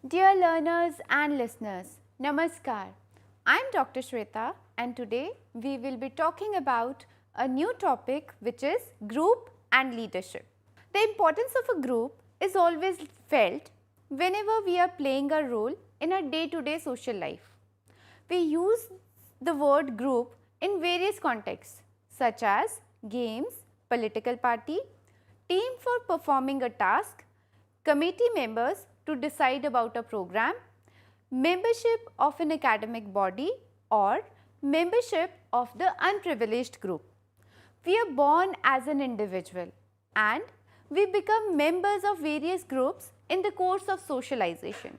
Dear learners and listeners, Namaskar. I am Dr. Shweta and today we will be talking about a new topic which is group and leadership. The importance of a group is always felt whenever we are playing a role in our day-to-day social life. We use the word group in various contexts such as games, political party, team for performing a task, committee members to decide about a program, membership of an academic body or membership of the unprivileged group. We are born as an individual and we become members of various groups in the course of socialization.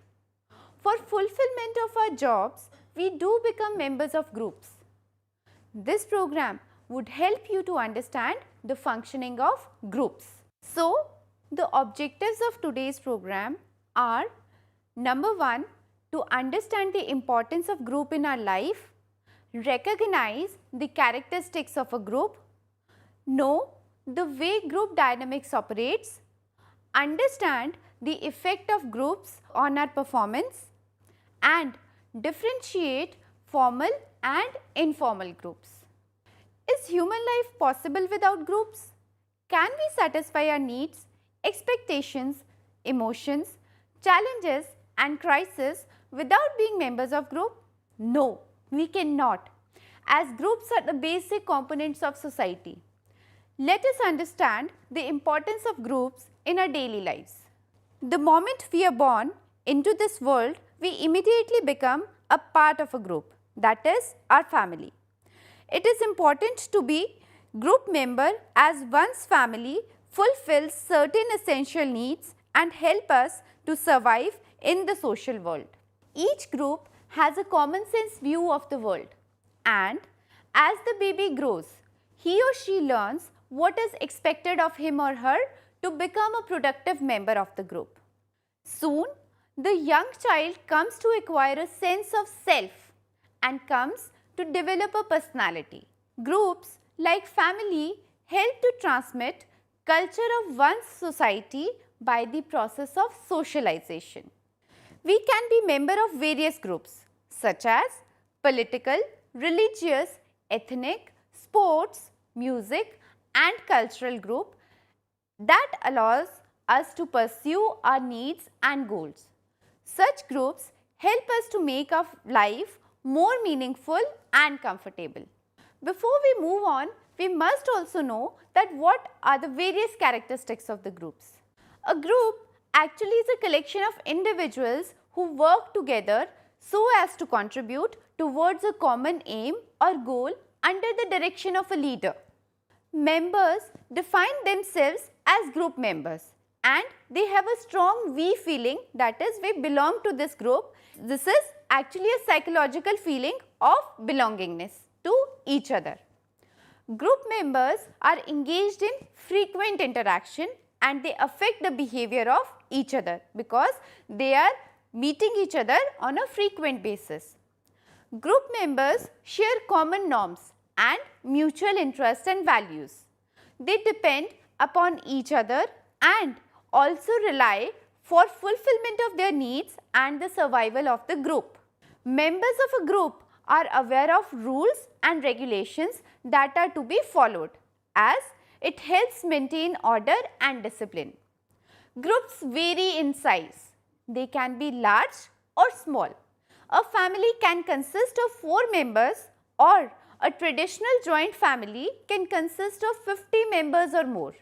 For fulfillment of our jobs, we do become members of groups. This program would help you to understand the functioning of groups. So, the objectives of today's program are: number 1, to understand the importance of group in our life, recognize the characteristics of a group, know the way group dynamics operates, understand the effect of groups on our performance, and differentiate formal and informal groups. Is human life possible without groups? Can we satisfy our needs, expectations, emotions, challenges and crises without being members of group? No, we cannot, as groups are the basic components of society. Let us understand the importance of groups in our daily lives. The moment we are born into this world, we immediately become a part of a group, that is our family. It is important to be group member as one's family fulfills certain essential needs and help us to survive in the social world. Each group has a common sense view of the world, and as the baby grows, he or she learns what is expected of him or her to become a productive member of the group. Soon, the young child comes to acquire a sense of self and comes to develop a personality. Groups like family help to transmit culture of one's society by the process of socialization. We can be member of various groups such as political, religious, ethnic, sports, music and cultural group that allows us to pursue our needs and goals. Such groups help us to make our life more meaningful and comfortable. Before we move on, we must also know that what are the various characteristics of the groups. A group actually is a collection of individuals who work together so as to contribute towards a common aim or goal under the direction of a leader. Members define themselves as group members and they have a strong we feeling, that is, we belong to this group. This is actually a psychological feeling of belongingness to each other. Group members are engaged in frequent interaction and they affect the behavior of each other because they are meeting each other on a frequent basis. Group members share common norms and mutual interests and values. They depend upon each other and also rely for fulfillment of their needs and the survival of the group. Members of a group are aware of rules and regulations that are to be followed, as it helps maintain order and discipline. Groups vary in size. They can be large or small. A family can consist of 4 members or a traditional joint family can consist of 50 members or more.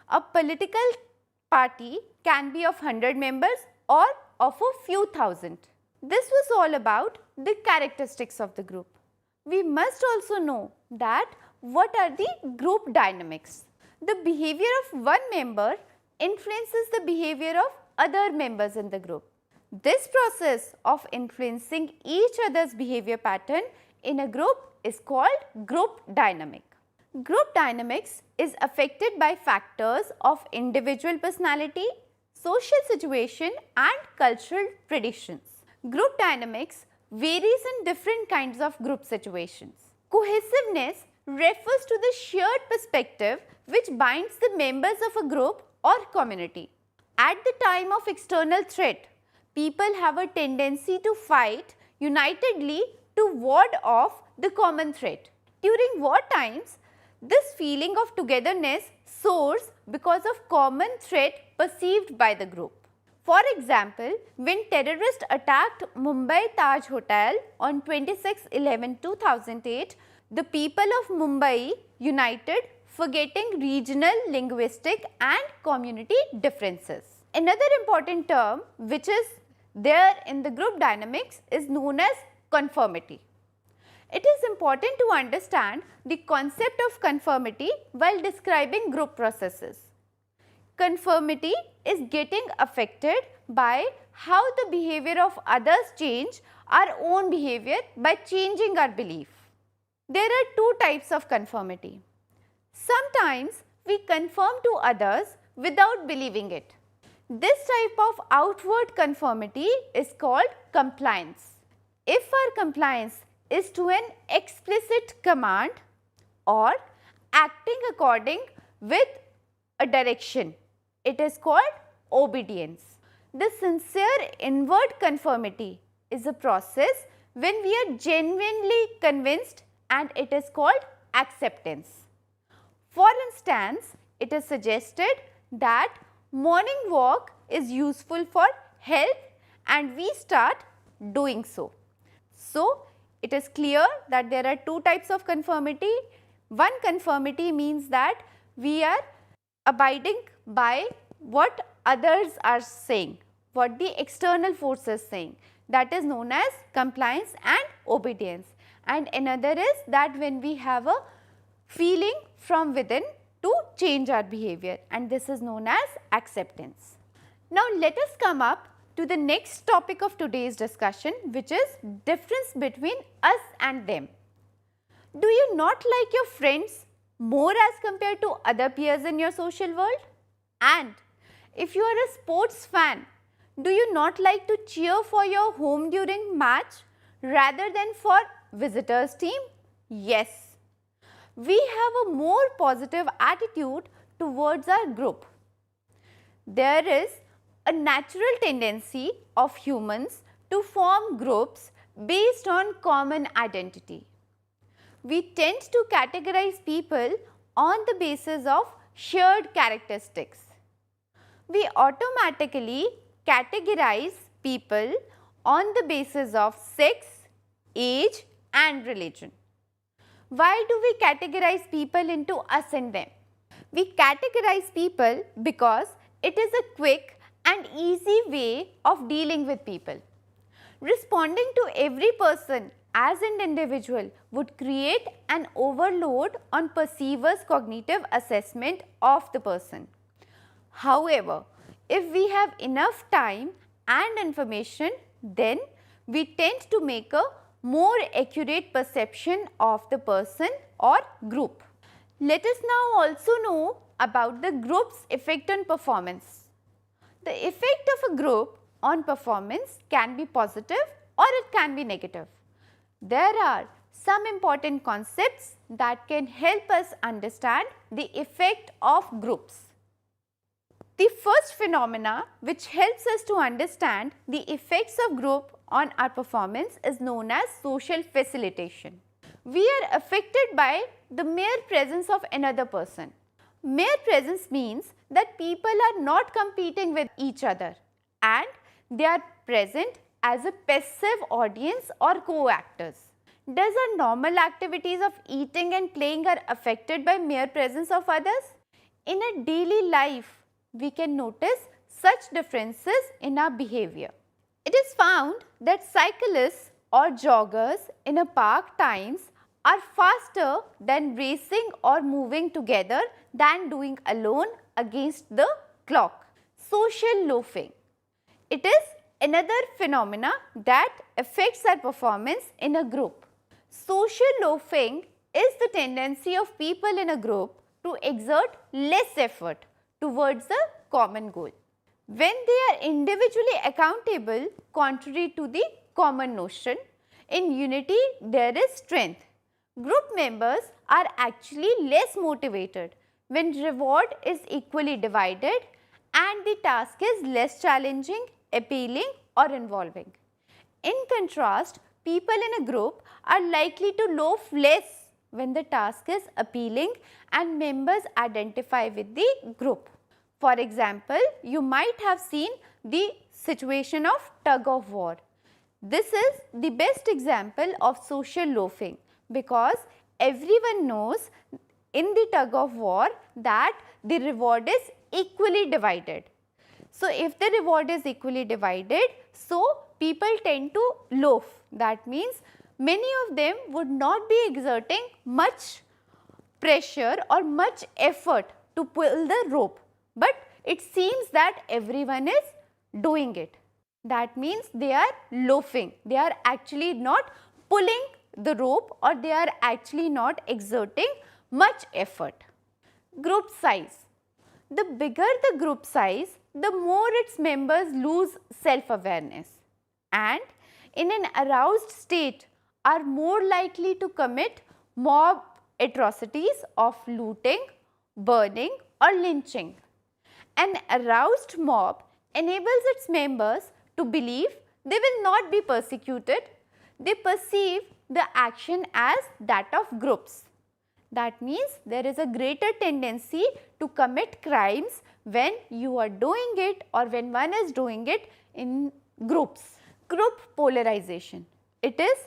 A political party can be of 100 members or of a few thousand. This was all about the characteristics of the group. We must also know that what are the group dynamics. The behavior of one member influences the behavior of other members in the group. This process of influencing each other's behavior pattern in a group is called group dynamic. Group dynamics is affected by factors of individual personality, social situation and cultural traditions. Group dynamics varies in different kinds of group situations. Cohesiveness refers to the shared perspective which binds the members of a group or community. At the time of external threat, people have a tendency to fight unitedly to ward off the common threat. During war times, this feeling of togetherness soars because of common threat perceived by the group. For example, when terrorists attacked Mumbai Taj Hotel on 26/11/2008, the people of Mumbai united, forgetting regional, linguistic and community differences. Another important term which is there in the group dynamics is known as conformity. It is important to understand the concept of conformity while describing group processes. Conformity is getting affected by how the behavior of others change our own behavior by changing our belief. There are two types of conformity. Sometimes we conform to others without believing it. This type of outward conformity is called compliance. If our compliance is to an explicit command or acting according with a direction, it is called obedience. The sincere inward conformity is a process when we are genuinely convinced, and it is called acceptance. For instance, it is suggested that morning walk is useful for health and we start doing so. So, it is clear that there are two types of conformity. One conformity means that we are abiding by what others are saying, what the external force is saying, that is known as compliance and obedience. And another is that when we have a feeling from within to change our behavior, and this is known as acceptance. Now, let us come up to the next topic of today's discussion, which is difference between us and them. Do you not like your friends more as compared to other peers in your social world? And if you are a sports fan, do you not like to cheer for your home during match rather than for visitors team? Yes. We have a more positive attitude towards our group. There is a natural tendency of humans to form groups based on common identity. We tend to categorize people on the basis of shared characteristics. We automatically categorize people on the basis of sex, age and religion. Why do we categorize people into us and them? We categorize people because it is a quick and easy way of dealing with people. Responding to every person as an individual would create an overload on perceiver's cognitive assessment of the person. However, if we have enough time and information, then we tend to make a more accurate perception of the person or group. Let us now also know about the group's effect on performance. The effect of a group on performance can be positive or it can be negative. There are some important concepts that can help us understand the effect of groups. The first phenomena which helps us to understand the effects of group on our performance is known as social facilitation. We are affected by the mere presence of another person. Mere presence means that people are not competing with each other and they are present as a passive audience or co-actors. Does our normal activities of eating and playing are affected by mere presence of others? In a daily life, we can notice such differences in our behavior. It is found that cyclists or joggers in a park times are faster than racing or moving together than doing alone against the clock. Social loafing. It is another phenomena that affects our performance in a group. Social loafing is the tendency of people in a group to exert less effort towards a common goal. When they are individually accountable contrary to the common notion, in unity there is strength. Group members are actually less motivated when reward is equally divided and the task is less challenging, appealing or involving. In contrast, people in a group are likely to loaf less when the task is appealing and members identify with the group. For example, you might have seen the situation of tug of war. This is the best example of social loafing because everyone knows in the tug of war that the reward is equally divided. So, if the reward is equally divided, so people tend to loaf. That means many of them would not be exerting much pressure or much effort to pull the rope, but it seems that everyone is doing it. That means they are loafing, they are actually not pulling the rope or they are actually not exerting much effort. Group size. The bigger the group size, the more its members lose self-awareness and in an aroused state are more likely to commit mob atrocities of looting, burning or lynching. An aroused mob enables its members to believe they will not be persecuted. They perceive the action as that of groups. That means there is a greater tendency to commit crimes when you are doing it or when one is doing it in groups. Group polarization. It is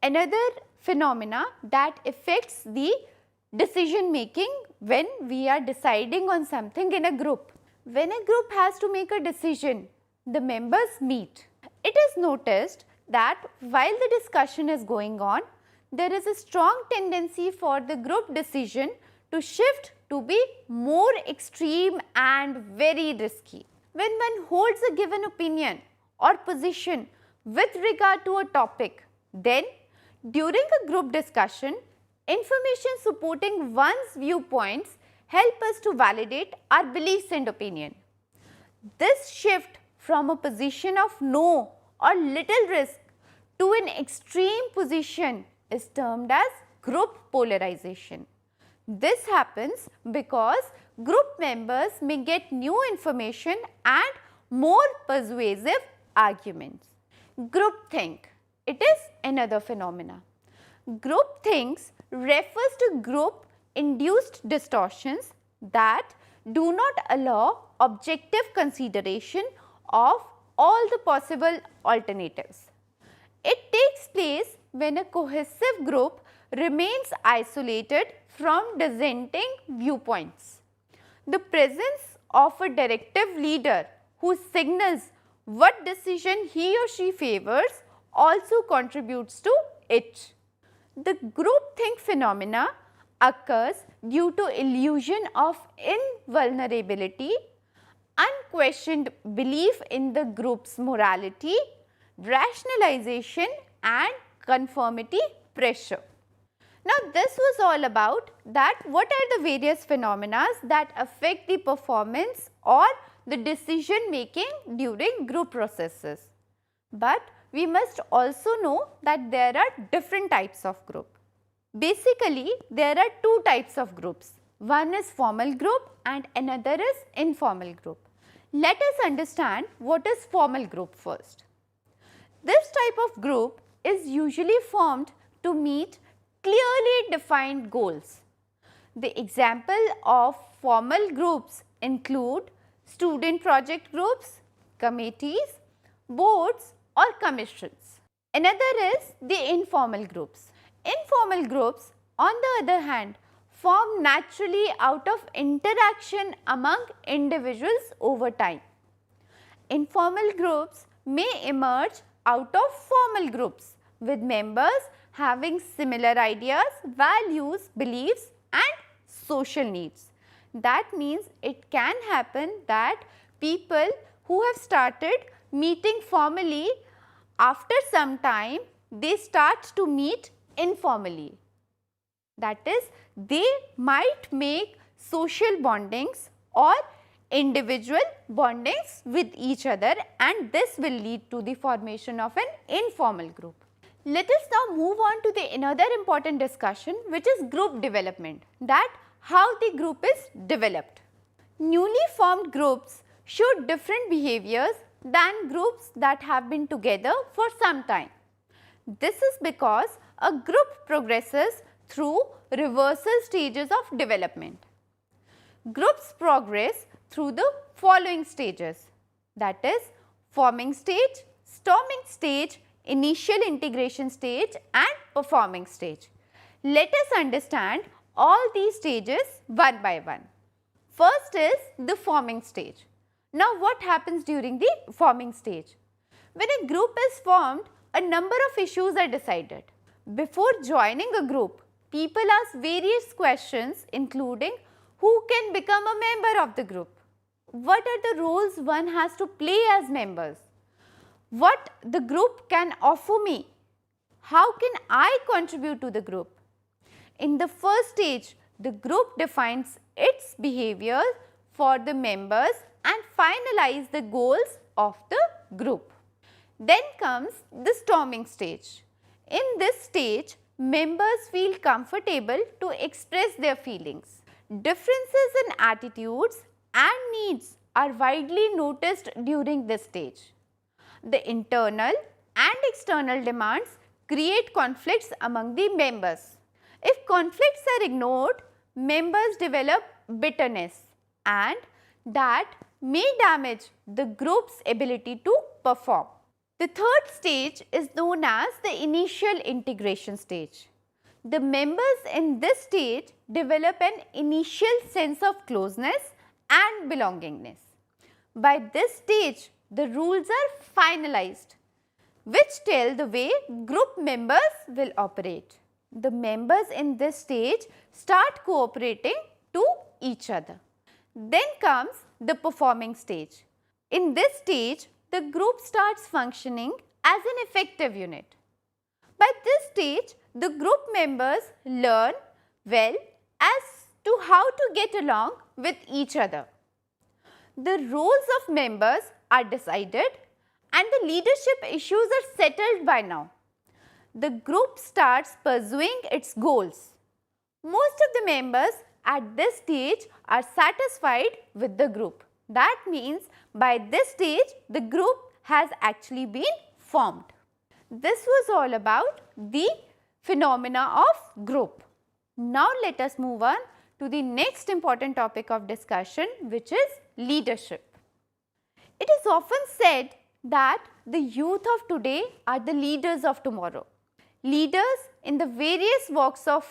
another phenomena that affects the decision making when we are deciding on something in a group. When a group has to make a decision, the members meet. It is noticed that while the discussion is going on, there is a strong tendency for the group decision to shift to be more extreme and very risky. When one holds a given opinion or position with regard to a topic, then during a group discussion, information supporting one's viewpoints help us to validate our beliefs and opinion. This shift from a position of no or little risk to an extreme position is termed as group polarization. This happens because group members may get new information and more persuasive arguments. Groupthink. It is another phenomena. Groupthink refers to group induced distortions that do not allow objective consideration of all the possible alternatives. It takes place when a cohesive group remains isolated from dissenting viewpoints. The presence of a directive leader who signals what decision he or she favors also contributes to it. The groupthink phenomena occurs due to illusion of invulnerability, unquestioned belief in the group's morality, rationalization and conformity pressure. Now, this was all about that what are the various phenomena that affect the performance or the decision making during group processes. But we must also know that there are different types of group. Basically, there are two types of groups. One is formal group and another is informal group. Let us understand what is formal group first. This type of group is usually formed to meet clearly defined goals. The example of formal groups include student project groups, committees, boards or commissions. Another is the informal groups. Informal groups, on the other hand, form naturally out of interaction among individuals over time. Informal groups may emerge out of formal groups with members having similar ideas, values, beliefs and social needs. That means it can happen that people who have started meeting formally, after some time they start to meet informally. That is, they might make social bondings or individual bondings with each other, and this will lead to the formation of an informal group. Let us now move on to the another important discussion, which is group development, that how the group is developed. Newly formed groups show different behaviors than groups that have been together for some time. This is because a group progresses through reversal stages of development. Groups progress through the following stages, that is forming stage, storming stage, initial integration stage and performing stage. Let us understand all these stages one by one. First is the forming stage. Now what happens during the forming stage? When a group is formed, a number of issues are decided. Before joining a group, people ask various questions including who can become a member of the group, what are the roles one has to play as members, what the group can offer me, how can I contribute to the group. In the first stage, the group defines its behavior for the members and finalize the goals of the group. Then comes the storming stage. In this stage, members feel comfortable to express their feelings. Differences in attitudes and needs are widely noticed during this stage. The internal and external demands create conflicts among the members. If conflicts are ignored, members develop bitterness and that may damage the group's ability to perform. The third stage is known as the initial integration stage. The members in this stage develop an initial sense of closeness and belongingness. By this stage, the rules are finalized, which tell the way group members will operate. The members in this stage start cooperating to each other. Then comes the performing stage. In this stage, the group starts functioning as an effective unit. By this stage, the group members learn well as to how to get along with each other. The roles of members are decided and the leadership issues are settled by now. The group starts pursuing its goals. Most of the members at this stage are satisfied with the group. That means by this stage the group has actually been formed. This was all about the phenomena of group. Now let us move on to the next important topic of discussion, which is leadership. It is often said that the youth of today are the leaders of tomorrow. Leaders in the various walks of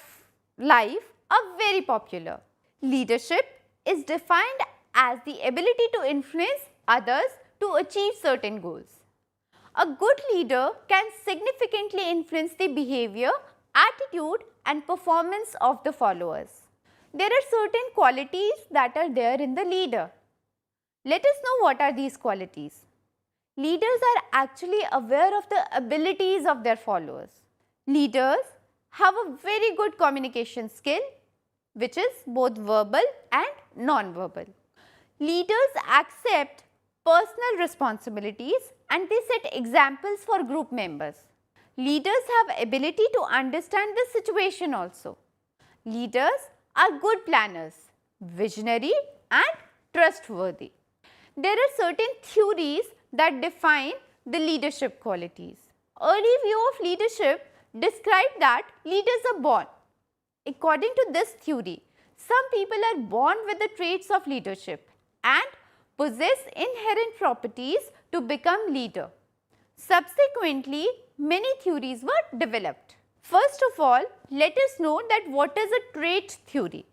life are very popular. Leadership is defined as the ability to influence others to achieve certain goals. A good leader can significantly influence the behavior, attitude and performance of the followers. There are certain qualities that are there in the leader. Let us know what are these qualities. Leaders are actually aware of the abilities of their followers. Leaders have a very good communication skill, which is both verbal and non-verbal. Leaders accept personal responsibilities and they set examples for group members. Leaders have ability to understand the situation also. Leaders are good planners, visionary and trustworthy. There are certain theories that define the leadership qualities. Early view of leadership described that leaders are born. According to this theory, some people are born with the traits of leadership and possess inherent properties to become leader. Subsequently, many theories were developed. First of all, let us know that what is a trait theory.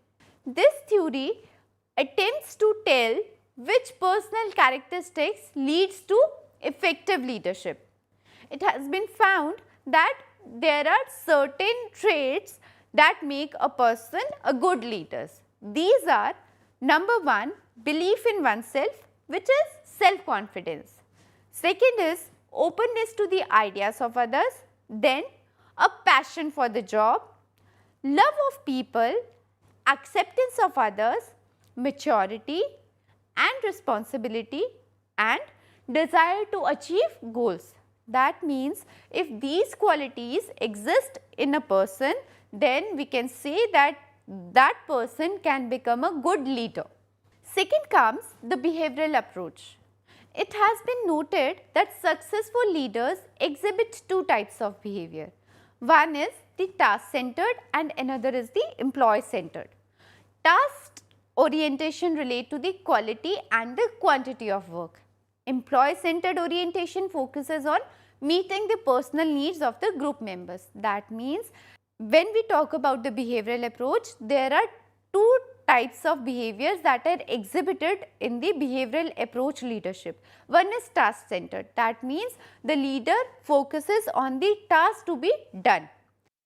This theory attempts to tell which personal characteristics leads to effective leadership. It has been found that there are certain traits that make a person a good leader. These are: number one, belief in oneself, which is self-confidence. Second is openness to the ideas of others. Then a passion for the job, love of people, acceptance of others, maturity and responsibility, and desire to achieve goals. That means if these qualities exist in a person, then we can say that that person can become a good leader. Second comes the behavioral approach. It has been noted that successful leaders exhibit two types of behavior. One is the task-centered and another is the employee-centered. Task orientation relate to the quality and the quantity of work. Employee-centered orientation focuses on meeting the personal needs of the group members. That means when we talk about the behavioral approach, there are two types of behaviors that are exhibited in the behavioral approach leadership. One is task centered, that means the leader focuses on the task to be done,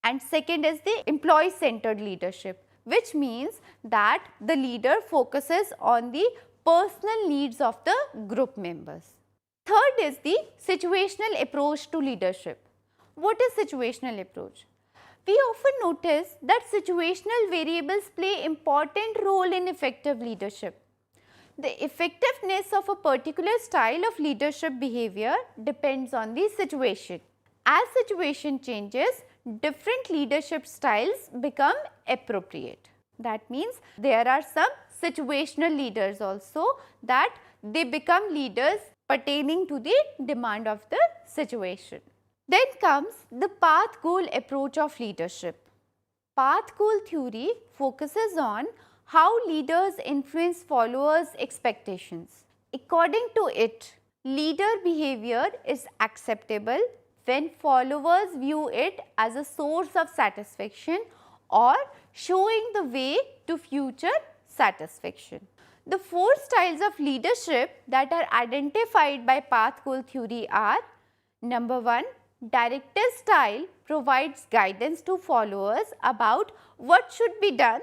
and second is the employee centered leadership, which means that the leader focuses on the personal needs of the group members. Third is the situational approach to leadership. What is situational approach? We often notice that situational variables play important role in effective leadership. The effectiveness of a particular style of leadership behavior depends on the situation. As situation changes, different leadership styles become appropriate. That means there are some situational leaders also that they become leaders pertaining to the demand of the situation. Then comes the path goal approach of leadership. Path goal theory focuses on how leaders influence followers' expectations. According to it, leader behavior is acceptable when followers view it as a source of satisfaction or showing the way to future satisfaction. The four styles of leadership that are identified by path goal theory are: number 1, directive style provides guidance to followers about what should be done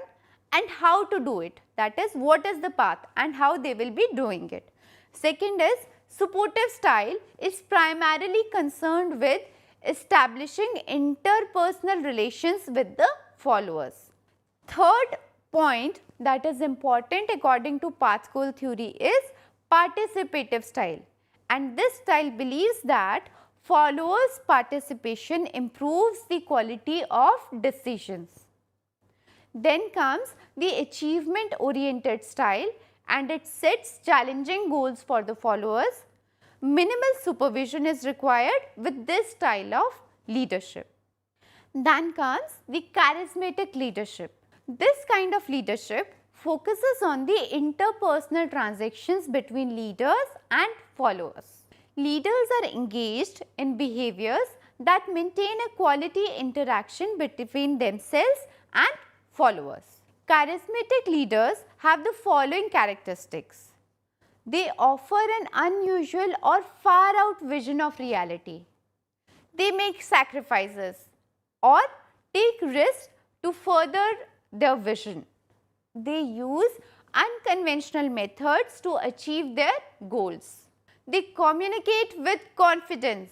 and how to do it, that is, what is the path and how they will be doing it. Second is supportive style is primarily concerned with establishing interpersonal relations with the followers. Third point that is important according to path goal theory is participative style, and this style believes that followers' participation improves the quality of decisions. Then comes the achievement oriented style, and it sets challenging goals for the followers. Minimal supervision is required with this style of leadership. Then comes the charismatic leadership. This kind of leadership focuses on the interpersonal transactions between leaders and followers. Leaders are engaged in behaviors that maintain a quality interaction between themselves and followers. Charismatic leaders have the following characteristics. They offer an unusual or far out vision of reality. They make sacrifices or take risks to further their vision. They use unconventional methods to achieve their goals. They communicate with confidence.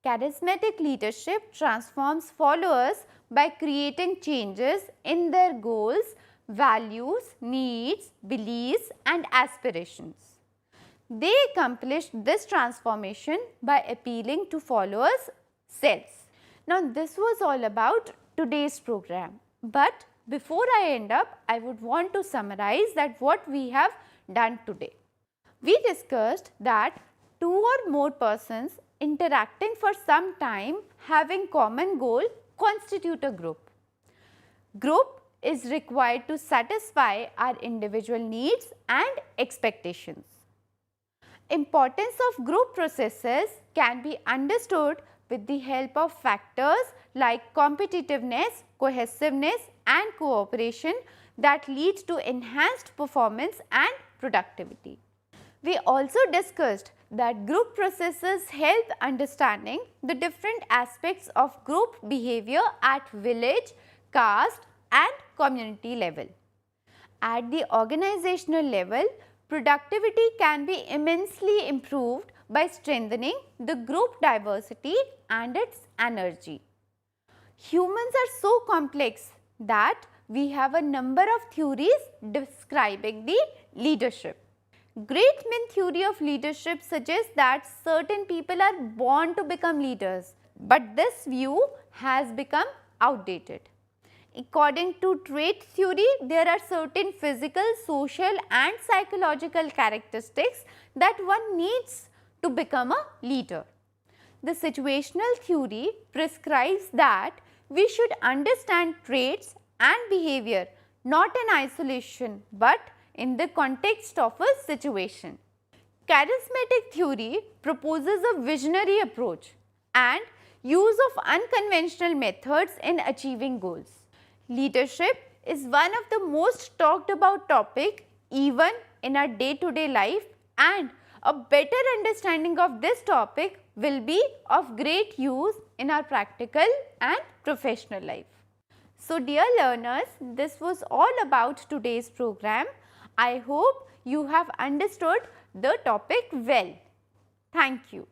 Charismatic leadership transforms followers by creating changes in their goals, values, needs, beliefs and aspirations. They accomplish this transformation by appealing to followers' selves. Now, this was all about today's program, but before I end up, I would want to summarize that what we have done today. We discussed that two or more persons interacting for some time having common goal constitute a group. Group is required to satisfy our individual needs and expectations. Importance of group processes can be understood with the help of factors like competitiveness, cohesiveness and cooperation that lead to enhanced performance and productivity. We also discussed that group processes help understanding the different aspects of group behavior at village, caste and community level. At the organizational level, productivity can be immensely improved by strengthening the group diversity and its energy. Humans are so complex that we have a number of theories describing the leadership. Great men theory of leadership suggests that certain people are born to become leaders, but this view has become outdated. According to trait theory, there are certain physical, social and psychological characteristics that one needs to become a leader. The situational theory prescribes that we should understand traits and behavior not in isolation but in the context of a situation. Charismatic theory proposes a visionary approach and use of unconventional methods in achieving goals. Leadership is one of the most talked about topic even in our day-to-day life, and a better understanding of this topic will be of great use in our practical and professional life. So dear learners, this was all about today's program. I hope you have understood the topic well. Thank you.